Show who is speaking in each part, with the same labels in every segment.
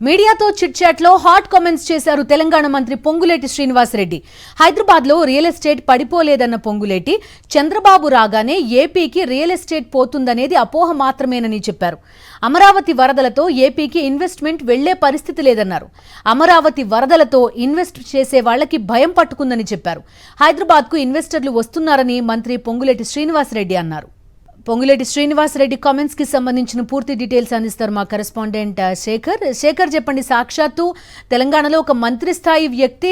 Speaker 1: మీడియాతో chit chat లో hot comments చేశారు తెలంగాణ మంత్రి పొంగులేటి శ్రీనివాసరెడ్డి. హైదరాబాద్ లో రియల్ ఎస్టేట్ పడిపోలేదన్న పొంగులేటి చంద్రబాబు రాగానే ఏపీకి రియల్ ఎస్టేట్ పోతుందనేది అపోహ మాత్రమేనని చెప్పారు. అమరావతి వరదలతో ఏపీకి ఇన్వెస్ట్మెంట్ వెళ్లే పరిస్థితి లేదన్నారు. అమరావతి వరదలతో ఇన్వెస్ట్ చేసే వాళ్లకి భయం పట్టుకుందని చెప్పారు. హైదరాబాద్ కు ఇన్వెస్టర్లు వస్తున్నారని మంత్రి పొంగులేటి శ్రీనివాసరెడ్డి అన్నారు. పొంగులేటి శ్రీనివాసరెడ్డి కామెంట్స్ కి సంబంధించిన పూర్తి డీటెయిల్స్ అందిస్తారు మా కరెస్పాండెంట్ శేఖర్. చెప్పండి, సాక్షాత్తు తెలంగాణలో ఒక మంత్రి స్థాయి వ్యక్తి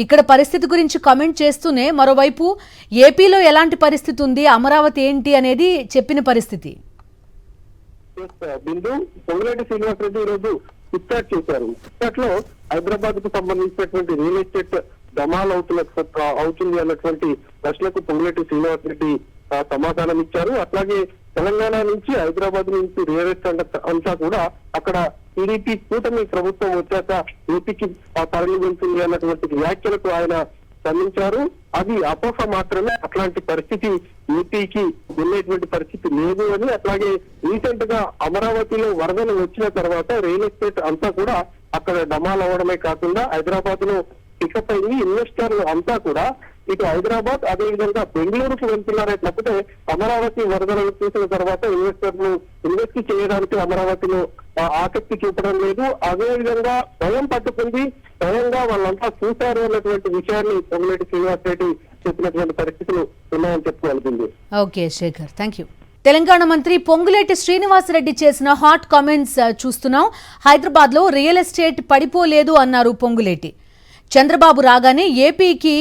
Speaker 1: ఇక్కడ పరిస్థితి గురించి కామెంట్ చేస్తూనే మరోవైపు ఏపీలో ఎలాంటి పరిస్థితి ఉంది, అమరావతి ఏంటి అనేది చెప్పిన పరిస్థితి.
Speaker 2: పొంగులేటి శ్రీనివాసరెడ్డి ఈరోజు చిట్చాట్ చేశారు. చిట్చాట్ లో హైదరాబాద్ కు సంబంధించినటువంటి రియల్ ఎస్టేట్ ధమాల్ అవుతుంది అన్నటువంటి ప్రశ్నకు పొంగులేటి శ్రీనివాసరెడ్డి సమాధానం ఇచ్చారు. అట్లాగే తెలంగాణ నుంచి హైదరాబాద్ నుంచి రియల్ ఎస్టేట్ అంతా కూడా అక్కడ టీడీపీ కూటమి ప్రభుత్వం వచ్చాక ఏపీకి తరలి వెళ్తుంది అన్నటువంటి వ్యాఖ్యలకు ఆయన స్పందించారు. అది అపోహ మాత్రమే, అట్లాంటి పరిస్థితి ఏపీకి వెళ్ళేటువంటి పరిస్థితి లేదు అని. అట్లాగే రీసెంట్ గా అమరావతిలో వరదలు వచ్చిన తర్వాత రియల్ ఎస్టేట్ అంతా కూడా అక్కడ డమాల్ అవ్వడమే కాకుండా హైదరాబాద్ లో పికప్ అయింది. ఇన్వెస్టర్లు అంతా కూడా ఇటు హైదరాబాద్ అదేవిధంగా బెంగళూరుకు వెళ్తున్నారే తప్పితే అమరావతి వరదలు చూసిన తర్వాత ఇన్వెస్టర్లు ఇన్వెస్ట్ చేయడానికి అమరావతిలో ఆసక్తి చూపడం లేదు. అదేవిధంగా భయం పట్టుకుంది, స్వయంగా వాళ్ళంతా చూశారు అన్నటువంటి విషయాన్ని పొంగులేటి శ్రీనివాసరెడ్డి చెప్పినటువంటి పరిస్థితులు ఉన్నాయని చెప్పుకోవాల్సింది.
Speaker 1: Okay Shekhar, thank you. Telangana మంత్రి పొంగులేటి శ్రీనివాసరెడ్డి చేసిన హాట్ కామెంట్స్ చూస్తున్నాం. హైదరాబాద్ లో రియల్ ఎస్టేట్ పడిపోలేదు అన్నారు పొంగులేటి. చంద్రబాబు రాగానే ఏపీకి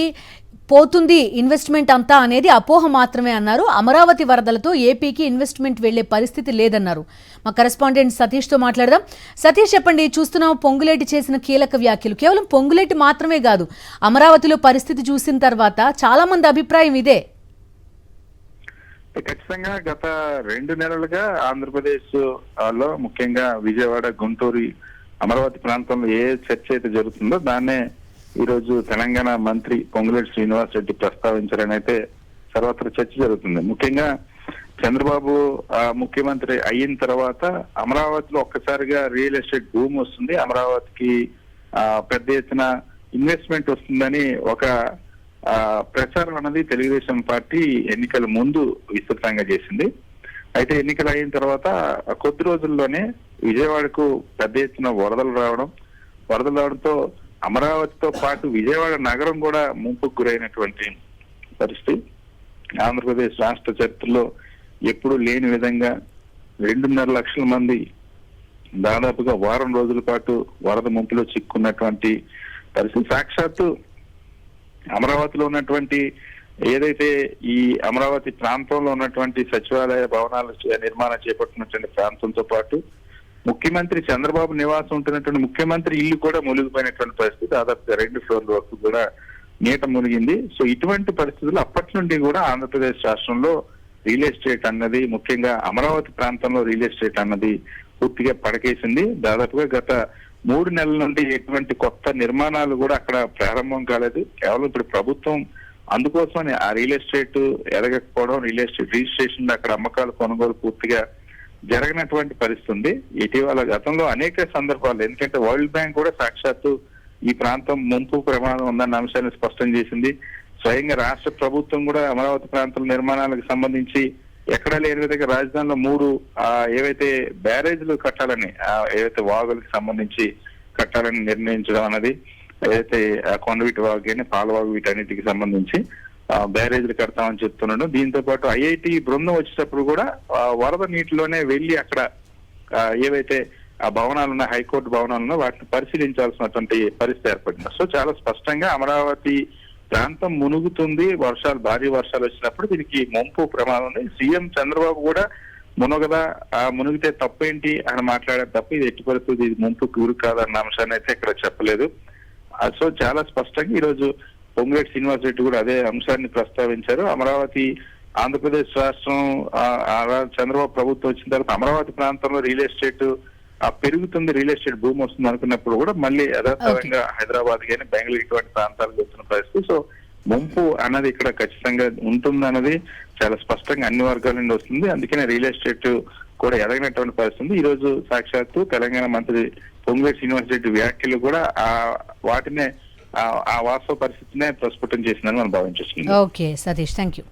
Speaker 1: పోతుంది ఇన్వెస్ట్మెంట్ అంతా అనేది అపోహ మాత్రమే అన్నారు. అమరావతి వరదలతో ఏపీకి ఇన్వెస్ట్మెంట్ వెళ్లే పరిస్థితి లేదన్నారు. మా కరెస్పాండెంట్ సతీష్ తో మాట్లాడదాం. సతీష్, చెప్పండి, చూస్తున్నాం పొంగులేటి చేసిన కీలక వ్యాఖ్యలు. కేవలం పొంగులేటి మాత్రమే కాదు, అమరావతిలో పరిస్థితి చూసిన తర్వాత చాలా మంది అభిప్రాయం ఇదే.
Speaker 3: ఖచ్చితంగా గత 2 నెలలుగా ఆంధ్రప్రదేశ్ లో ముఖ్యంగా విజయవాడ, గుంటూరు, అమరావతి ప్రాంతంలో ఏ చర్చ అయితే జరుగుతుందో దాన్నే ఈ రోజు తెలంగాణ మంత్రి పొంగులేటి శ్రీనివాసరెడ్డి ప్రస్తావించారని అయితే సర్వత్రా చర్చ జరుగుతుంది. ముఖ్యంగా చంద్రబాబు ముఖ్యమంత్రి అయిన తర్వాత అమరావతిలో ఒక్కసారిగా రియల్ ఎస్టేట్ భూమి వస్తుంది, అమరావతికి పెద్ద ఎత్తున ఇన్వెస్ట్మెంట్ వస్తుందని ఒక ప్రచారం అన్నది తెలుగుదేశం పార్టీ ఎన్నికల ముందు విస్తృతంగా చేసింది. అయితే ఎన్నికలు అయిన తర్వాత కొద్ది రోజుల్లోనే విజయవాడకు పెద్ద ఎత్తున వరదలు రావడంతో అమరావతితో పాటు విజయవాడ నగరం కూడా ముంపుకు గురైనటువంటి పరిస్థితి. ఆంధ్రప్రదేశ్ రాష్ట్ర చరిత్రలో ఎప్పుడు లేని విధంగా 2.5 లక్షల మంది దాదాపుగా వారం రోజుల పాటు వరద ముంపులో చిక్కున్నటువంటి పరిస్థితి. సాక్షాత్తు అమరావతిలో ఉన్నటువంటి ఏదైతే ఈ అమరావతి ప్రాంతంలో ఉన్నటువంటి సచివాలయ భవనాలు నిర్మాణం చేపట్టినటువంటి ప్రాంతంతో పాటు ముఖ్యమంత్రి చంద్రబాబు నివాసం ఉంటున్నటువంటి ముఖ్యమంత్రి ఇల్లు కూడా మునిగిపోయినటువంటి పరిస్థితి. దాదాపుగా 2 ఫ్లోర్ల వరకు కూడా నీట మునిగింది. సో ఇటువంటి పరిస్థితులు అప్పటి నుండి కూడా ఆంధ్రప్రదేశ్ రాష్ట్రంలో రియల్ ఎస్టేట్ అన్నది, ముఖ్యంగా అమరావతి ప్రాంతంలో రియల్ ఎస్టేట్ అన్నది పూర్తిగా పడకేసింది. దాదాపుగా గత 3 నెలల నుండి ఎటువంటి కొత్త నిర్మాణాలు కూడా అక్కడ ప్రారంభం కాలేదు. కేవలం ఇప్పుడు ప్రభుత్వం అందుకోసమని ఆ రియల్ ఎస్టేట్ ఎదగకపోవడం, రియల్ ఎస్టేట్ రిజిస్ట్రేషన్ అక్కడ అమ్మకాలు కొనుగోలు పూర్తిగా జరగనటువంటి పరిస్థితి ఉంది. ఇటీవల గతంలో అనేక సందర్భాలు, ఎందుకంటే వరల్డ్ బ్యాంక్ కూడా సాక్షాత్తు ఈ ప్రాంతం ముంపు ప్రమాదం ఉందన్న అంశాన్ని స్పష్టం చేసింది. స్వయంగా రాష్ట్ర ప్రభుత్వం కూడా అమరావతి ప్రాంతం నిర్మాణాలకు సంబంధించి ఎక్కడా లేని విధంగా రాజధానిలో 3 ఏవైతే బ్యారేజ్లు కట్టాలని, ఏవైతే వాగులకు సంబంధించి కట్టాలని నిర్ణయించడం అన్నది, ఏదైతే కొండవీటి వాగు కానీ పాలవాగు వీటన్నిటికి సంబంధించి బ్యారేజ్లు కడతామని చెప్తున్నాడు. దీంతో పాటు ఐఐటి బృందం వచ్చేటప్పుడు కూడా వరద నీటిలోనే వెళ్లి అక్కడ ఏవైతే ఆ భవనాలున్నా, హైకోర్టు భవనాలున్నా వాటిని పరిశీలించాల్సినటువంటి పరిస్థితి ఏర్పడింది. సో చాలా స్పష్టంగా అమరావతి ప్రాంతం మునుగుతుంది, భారీ వర్షాలు వచ్చినప్పుడు దీనికి ముంపు ప్రమాదం ఉంది. సీఎం చంద్రబాబు కూడా మునగదా, మునిగితే తప్పేంటి అని మాట్లాడారు తప్ప ఇది ఎట్టి పరిస్థితి ఇది ముంపుకు గురి కాదన్న అంశాన్ని అయితే ఇక్కడ చెప్పలేదు. సో చాలా స్పష్టంగా ఈరోజు పొంగులేటి శ్రీనివాసరెడ్డి కూడా అదే అంశాన్ని ప్రస్తావించారు. అమరావతి ఆంధ్రప్రదేశ్ రాష్ట్రం చంద్రబాబు ప్రభుత్వం వచ్చిన తర్వాత అమరావతి ప్రాంతంలో రియల్ ఎస్టేట్ పెరుగుతుంది, రియల్ ఎస్టేట్ భూమి వస్తుంది అనుకున్నప్పుడు కూడా మళ్ళీ యథాతథంగా హైదరాబాద్ కానీ బెంగళూరు ఇటువంటి ప్రాంతాలకు వస్తున్న పరిస్థితి. సో ముంపు అన్నది ఇక్కడ ఖచ్చితంగా ఉంటుంది అన్నది చాలా స్పష్టంగా అన్ని వర్గాల నుండి వస్తుంది. అందుకనే రియల్ ఎస్టేట్ కూడా ఎదగినటువంటి పరిస్థితి. ఈ రోజు సాక్షాత్తు తెలంగాణ మంత్రి పొంగులేటి శ్రీనివాసరెడ్డి వ్యాఖ్యలు కూడా వాటినే ఆ వాస్తవ పరిస్థితినే ప్రస్ఫుటం చేసిందని మనం భావించవచ్చు.
Speaker 1: Okay Satish, thank you.